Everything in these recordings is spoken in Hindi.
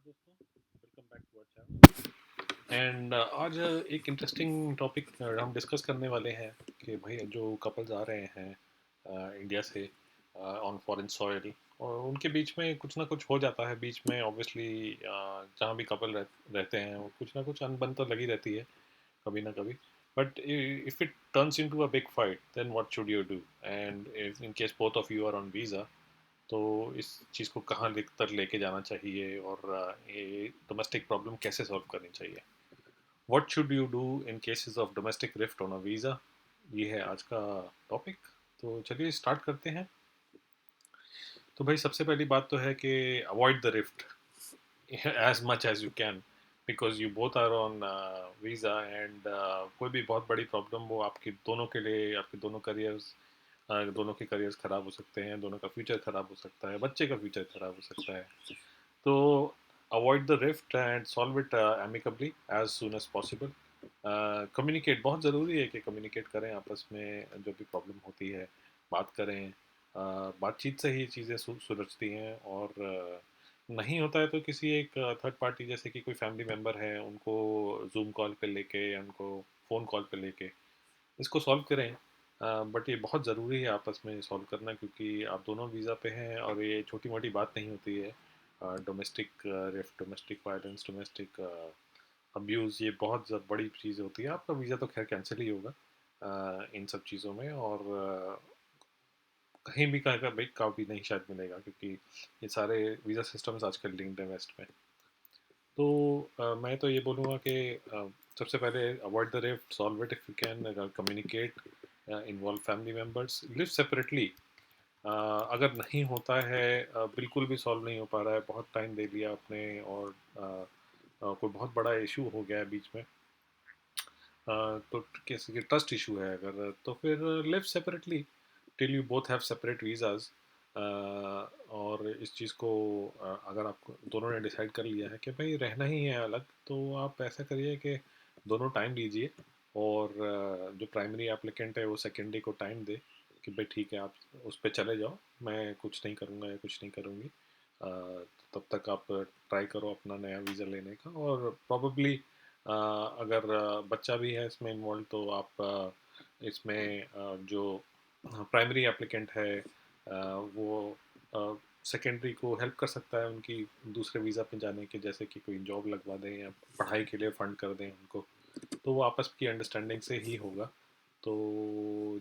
दोस्तों, welcome back to our channel. And आज एक इंटरेस्टिंग टॉपिक हम डिस्कस करने वाले हैं कि भाई जो कपल्स आ रहे हैं इंडिया से ऑन फॉरेन सॉइल, और उनके बीच में कुछ ना कुछ हो जाता है बीच में। ऑब्वियसली जहाँ भी कपल रहते हैं वो कुछ ना कुछ अनबन तो लगी रहती है कभी ना कभी। But if it turns into a big fight, then what should you do? And in case both of you are on visa, तो इस चीज़ को कहाँ तक लेके जाना चाहिए, और ये डोमेस्टिक प्रॉब्लम कैसे सॉल्व करनी चाहिए? What should you do in cases of domestic rift on a visa? ये है आज का टॉपिक। तो चलिए स्टार्ट करते हैं। तो भाई सबसे पहली बात तो है कि avoid the rift as much as you can, because you both are on visa. And कोई भी बहुत बड़ी प्रॉब्लम वो आपके दोनों के लिए, आपके दोनों करियर्स, दोनों के करियर्स ख़राब हो सकते हैं, दोनों का फ्यूचर ख़राब हो सकता है, बच्चे का फ्यूचर ख़राब हो सकता है। तो avoid the rift and solve it amicably as soon as possible. Communicate बहुत ज़रूरी है कि कम्युनिकेट करें आपस में, जो भी प्रॉब्लम होती है बात करें। बातचीत से ही चीज़ें सुलझती हैं। और नहीं होता है तो किसी एक थर्ड पार्टी, जैसे कि कोई फैमिली मेम्बर है, उनको जूम कॉल पे लेके या उनको फ़ोन कॉल पे लेके इसको सॉल्व करें। बट ये बहुत ज़रूरी है आपस में सॉल्व करना, क्योंकि आप दोनों वीज़ा पे हैं और ये छोटी मोटी बात नहीं होती है। Domestic rift, domestic violence, domestic abuse, ये बहुत बड़ी चीज़ होती है। आपका वीज़ा तो खैर कैंसिल ही होगा इन सब चीज़ों में। और कहीं भी का भाई का भी नहीं शायद मिलेगा, क्योंकि ये सारे वीज़ा सिस्टम्स आजकल लिंक्ड है वेस्ट में। तो मैं तो ये बोलूँगा कि सबसे पहले avoid the rift, solve it if you can, communicate, involve family members, live separately. अगर नहीं होता है, बिल्कुल भी सॉल्व नहीं हो पा रहा है, बहुत टाइम दे लिया आपने, और कोई बहुत बड़ा इशू हो गया है बीच में, तो किसी की ट्रस्ट इशू है अगर, तो फिर live separately till you both have separate visas. और इस चीज़ को अगर आप दोनों ने डिसाइड कर लिया है कि भाई रहना ही है अलग, तो आप ऐसा करिए कि दोनों टाइम लीजिए, और जो प्राइमरी एप्लीकेंट है वो सेकेंडरी को टाइम दे कि भाई ठीक है, आप उस पर चले जाओ, मैं कुछ नहीं करूँगा या कुछ नहीं करूँगी। तब तक आप ट्राई करो अपना नया वीज़ा लेने का। और प्रॉबली अगर बच्चा भी है इसमें इन्वॉल्व, तो आप इसमें जो प्राइमरी एप्लीकेंट है वो सेकेंडरी को हेल्प कर सकता है उनकी दूसरे वीज़ा पे जाने के, जैसे कि कोई जॉब लगवा दें या पढ़ाई के लिए फ़ंड कर दें उनको। तो वो आपस की अंडरस्टैंडिंग से ही होगा। तो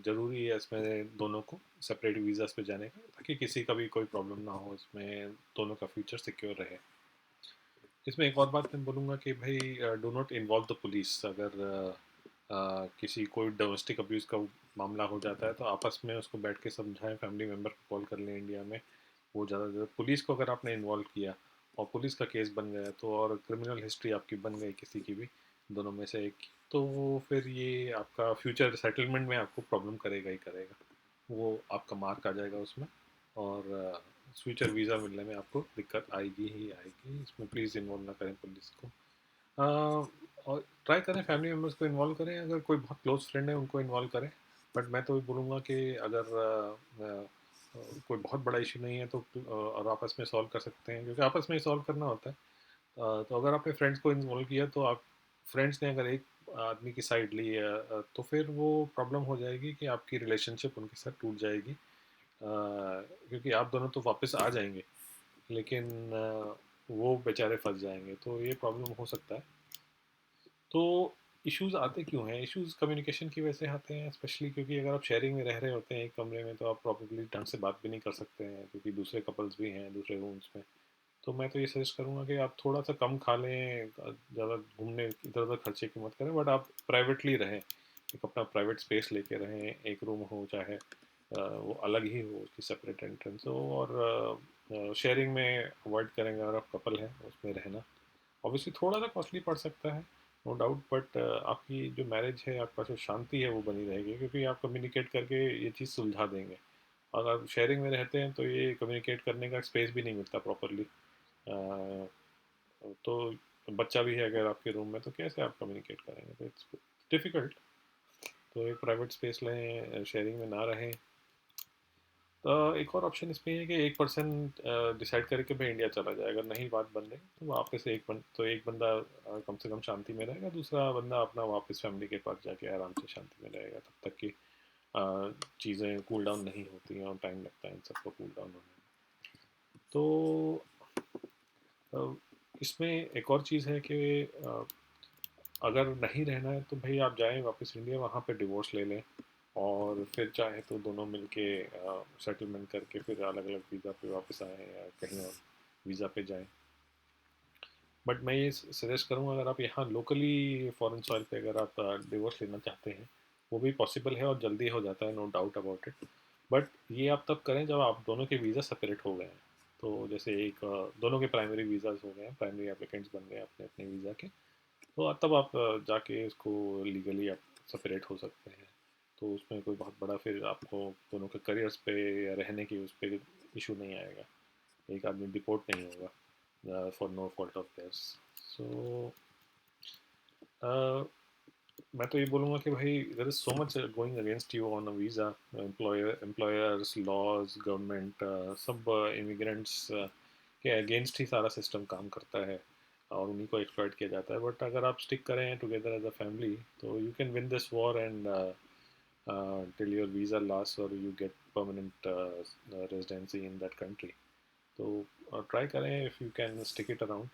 ज़रूरी है इसमें दोनों को सेपरेट वीज़ास पे जाने का, ताकि किसी का भी कोई प्रॉब्लम ना हो, इसमें दोनों का फ्यूचर सिक्योर रहे। इसमें एक और बात मैं बोलूँगा कि भाई do not involve the police. अगर किसी कोई डोमेस्टिक अब्यूज़ का मामला हो जाता है, तो आपस में उसको बैठ के समझाएं, फैमिली मेम्बर को कॉल कर लें इंडिया में। वो ज़्यादा पुलिस को अगर आपने इन्वॉल्व किया और पुलिस का केस बन गया, तो और क्रिमिनल हिस्ट्री आपकी बन गई किसी की भी, दोनों में से एक की, तो वो फिर ये आपका फ्यूचर सेटलमेंट में आपको प्रॉब्लम करेगा ही करेगा। वो आपका मार्क आ जाएगा उसमें, और फ्यूचर वीज़ा मिलने में आपको दिक्कत आएगी ही आएगी। इसमें प्लीज़ इन्वॉल्व ना करें पुलिस को। और ट्राई करें फैमिली मेम्बर्स को इन्वॉल्व करें, अगर कोई बहुत क्लोज फ्रेंड है उनको इन्वॉल्व करें। बट मैं तो बोलूँगा कि अगर कोई बहुत बड़ा इशू नहीं है, तो और आपस में सॉल्व कर सकते हैं, क्योंकि आपस में ही सॉल्व करना होता है। तो अगर आपने फ्रेंड्स को इन्वॉल्व किया, तो आप फ्रेंड्स ने अगर एक आदमी की साइड ली है, तो फिर वो प्रॉब्लम हो जाएगी कि आपकी रिलेशनशिप उनके साथ टूट जाएगी। क्योंकि आप दोनों तो वापस आ जाएंगे, लेकिन वो बेचारे फंस जाएंगे, तो ये प्रॉब्लम हो सकता है। तो इश्यूज आते क्यों हैं? इश्यूज कम्युनिकेशन की वजह से आते हैं, स्पेशली क्योंकि अगर आप शेयरिंग में रह रहे होते हैं एक कमरे में, तो आप प्रॉब्लली ढंग से बात भी नहीं कर सकते हैं, क्योंकि दूसरे कपल्स भी हैं दूसरे रूम्स में। तो मैं तो ये सजेस्ट करूँगा कि आप थोड़ा सा कम खा लें, ज़्यादा घूमने इधर उधर खर्चे की मत करें, बट आप प्राइवेटली रहें, एक अपना प्राइवेट स्पेस लेके रहें। एक रूम हो चाहे वो अलग ही हो, उसकी सेपरेट एंट्रेंस हो, और शेयरिंग में अवॉइड करेंगे अगर आप कपल हैं उसमें रहना। ऑब्वियसली थोड़ा सा कॉस्टली पड़ सकता है, नो डाउट, बट आपकी जो मैरिज है, आपका जो शांति है वो बनी रहेगी, क्योंकि आप कम्युनिकेट करके ये चीज़ सुलझा देंगे। अगर आप शेयरिंग में रहते हैं तो ये कम्युनिकेट करने का स्पेस भी नहीं मिलता प्रॉपरली। तो बच्चा भी है अगर आपके रूम में, तो कैसे आप कम्युनिकेट करेंगे? तो इट्स डिफ़िकल्ट। तो एक प्राइवेट स्पेस लें, शेयरिंग में ना रहें। एक और ऑप्शन इसमें है कि एक पर्सन डिसाइड करे कि मैं इंडिया चला जाए, अगर नहीं बात बन रही तो वापस एक बंदा कम से कम शांति में रहेगा, दूसरा बंदा अपना वापस फैमिली के पास जाके आराम से शांति में रहेगा, तब तक कि चीज़ें कूल डाउन नहीं होती हैं और टाइम लगता है इन सबको कूल डाउन होने में। तो अ, इसमें एक और चीज़ है कि अगर नहीं रहना है तो भाई आप जाएं वापस इंडिया, वहाँ पे डिवोर्स ले लें और फिर चाहे तो दोनों मिलके सेटलमेंट करके फिर अलग अलग वीज़ा पे वापस आएँ या कहीं और वीज़ा पे जाएं। बट मैं ये सजेस्ट करूँगा, अगर आप यहाँ लोकली फॉरेन सॉइल पे अगर आप डिवोर्स लेना चाहते हैं, वो भी पॉसिबल है और जल्दी हो जाता है, no doubt about it. But ये आप तब करें जब आप दोनों के वीज़ा सेपरेट हो गए हैं। तो जैसे एक दोनों के प्राइमरी वीज़ाज हो गए हैं, प्राइमरी एप्लीकेंट्स बन गए अपने अपने वीज़ा के, तो तब आप जाके इसको लीगली आप सेपरेट हो सकते हैं। तो उसमें कोई बहुत बड़ा फिर आपको दोनों के करियर्स पे या रहने की उस पर इशू नहीं आएगा, एक आदमी डिपोर्ट नहीं होगा for no fault of theirs. So मैं तो ये बोलूँगा कि भाई there is so much going against you on a visa, employers, laws, government, सब इमिग्रेंट्स के अगेंस्ट ही सारा सिस्टम काम करता है और उन्हीं को एक्सप्लॉइट किया जाता है। बट अगर आप स्टिक करें टुगेदर एज अ फैमिली तो you can win this war and till your visa last और you get permanent residency in that country. तो ट्राई करें if you can stick it around,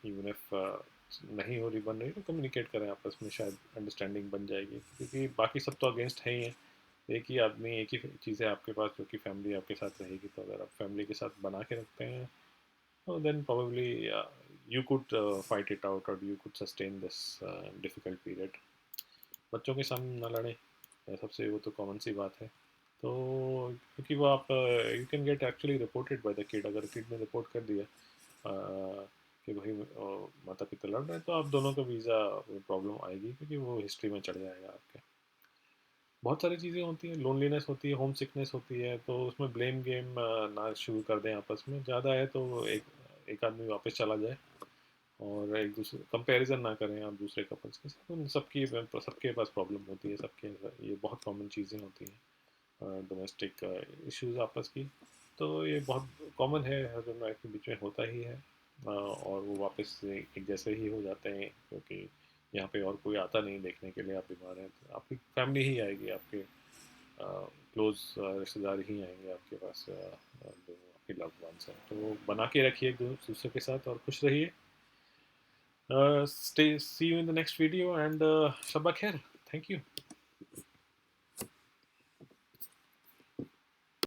even if नहीं हो रही बन रही तो कम्युनिकेट करें आपस में, शायद अंडरस्टैंडिंग बन जाएगी, क्योंकि बाकी सब तो अगेंस्ट है ही हैं। एक ही आदमी, एक ही चीज़ है आपके पास जो कि फैमिली आपके साथ रहेगी, तो अगर आप फैमिली के साथ बना के रखते हैं तो then probably you could fight it out और you could sustain this difficult period. बच्चों के सामने ना लड़ें, सबसे वो तो कॉमन सी बात है। तो क्योंकि वो आप you can get actually reported by the kid, अगर किड ने रिपोर्ट कर दिया कि भाई माता पिता लड़ रहे हैं, तो आप दोनों का वीज़ा प्रॉब्लम आएगी, क्योंकि वो हिस्ट्री में चढ़ जाएगा आपके। बहुत सारी चीज़ें होती हैं, लोनलीनेस होती है, होम सिकनेस होती है, तो उसमें ब्लेम गेम ना शुरू कर दें आपस में। ज़्यादा है तो एक एक आदमी वापस चला जाए और एक दूसरे कंपैरिजन ना करें आप दूसरे कपल्स के साथ। उन सबके पास प्रॉब्लम होती है, सबके, ये बहुत कॉमन चीज़ें होती हैं डोमेस्टिक इश्यूज आपस की। तो ये बहुत कॉमन है, हस्बैंड वाइफ के बीच में होता ही है। और वो वापस से एक जैसे ही हो जाते हैं, क्योंकि यहाँ पे और कोई आता नहीं देखने के लिए आप बीमार हैं, तो आपकी फैमिली ही आएगी, आपके क्लोज रिश्तेदार ही आएंगे आपके पास, जो आपके लव्ड वंस हैं। तो बना के रखिए एक दूसरे के साथ और खुश रहिए। Stay, see you in the next video and Shabba Khair. Thank you.